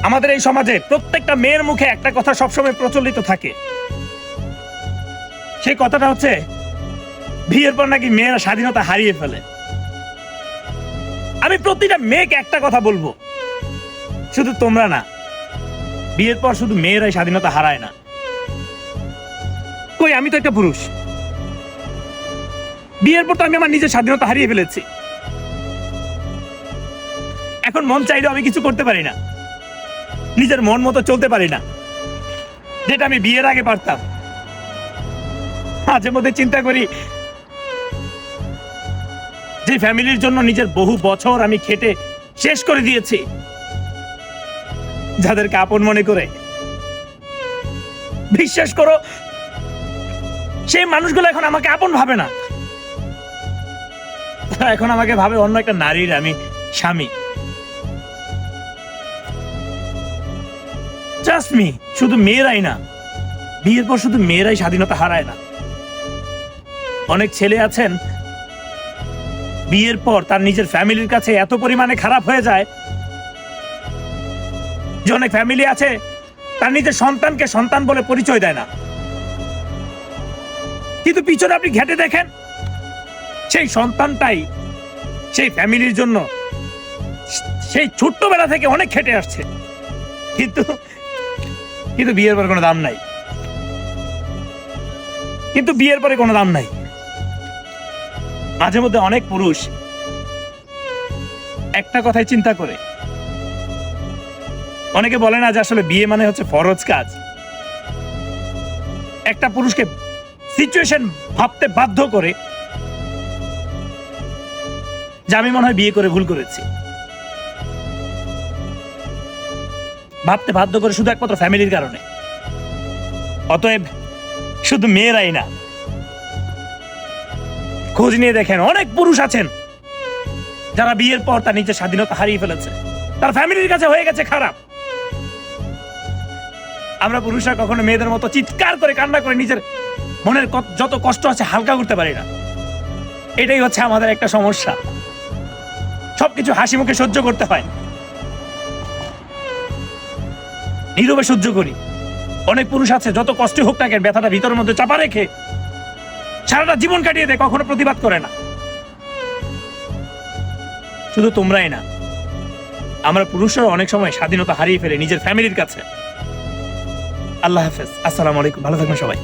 আমাদের এই সমাজে প্রত্যেকটা মেয়ের মুখে একটা কথা সবসময় প্রচলিত থাকে, সেই কথাটা হচ্ছে বিয়ের পর নাকি মেয়েরা স্বাধীনতা হারিয়ে ফেলে। আমি প্রতিটা মেয়েকে একটা কথা বলবো, শুধু তোমরা না, বিয়ের পর শুধু মেয়েরাই স্বাধীনতা হারায় না। কই, আমি তো একটা পুরুষ, বিয়ের পর তো আমি আমার নিজের স্বাধীনতা হারিয়ে ফেলেছি। এখন মন চাইলেও আমি কিছু করতে পারি না, নিজের মন মতো চলতে পারি না, যেটা আমি বিয়ের আগে পারতাম। মাঝে মধ্যে চিন্তা করি, যে ফ্যামিলির জন্য নিজের বহু বছর আমি খেটে শেষ করে দিয়েছি, যাদেরকে আপন মনে করে, বিশ্বাস করো সেই মানুষগুলো এখন আমাকে আপন ভাবে না। তারা এখন আমাকে ভাবে অন্য একটা নারীর আমি স্বামী। ট্রাস্ট মি, শুধু মেয়েরাই না, বিয়ের পর শুধু মেয়েরাই স্বাধীনতা হারায় না। অনেক ছেলে আছেন বিয়ের পর তার নিজের ফ্যামিলির কাছে এত পরিমাণে খারাপ হয়ে যায় যে অনেক ফ্যামিলি আছে তার নিজের সন্তানকে সন্তান বলে পরিচয় দেয় না, কিন্তু পিছনে আপনি ঘেটে দেখেন সেই সন্তানটাই সেই ফ্যামিলির জন্য সেই ছোট্টবেলা থেকে অনেক খেটে আসছে, কিন্তু কিন্তু বিয়ের পরে কোনো দাম নাই, কিন্তু বিয়ের পরে কোনো দাম নাই। মাঝে মধ্যে অনেক পুরুষ একটা কথাই চিন্তা করে, অনেকে বলে না যে আসলে বিয়ে মানে হচ্ছে ফরজ কাজ। একটা পুরুষকে সিচুয়েশন ভাবতে বাধ্য করে যে আমি মনে হয় বিয়ে করে ভুল করেছি, ভাবতে বাধ্য করে শুধু একমাত্র ফ্যামিলির কারণে। অতএব শুধু মেয়েরাই না, খোঁজ নিয়ে দেখেন অনেক পুরুষ আছেন যারা বিয়ের পর তার নিজের স্বাধীনতা হারিয়ে ফেলেছে, তার ফ্যামিলির কাছে হয়ে গেছে খারাপ। আমরা পুরুষরা কখনো মেয়েদের মতো চিৎকার করে কান্না করে নিজের মনের যত কষ্ট আছে হালকা করতে পারি না। এটাই হচ্ছে আমাদের একটা সমস্যা, সবকিছু হাসি মুখে সহ্য করতে হয়, নীরবে সহ্য করি। অনেক পুরুষ আছে যত কষ্ট হোক না কেন ব্যথাটা ভিতরের মধ্যে চাপা রেখে সারাটা জীবন কাটিয়ে দেয়, কখনো প্রতিবাদ করে না। শুধু তোমরাই না, আমরা পুরুষরা অনেক সময় স্বাধীনতা হারিয়ে ফেলে নিজের ফ্যামিলির কাছে। আল্লাহ হাফেজ, আসসালামু আলাইকুম, ভালো থাকবেন সবাই।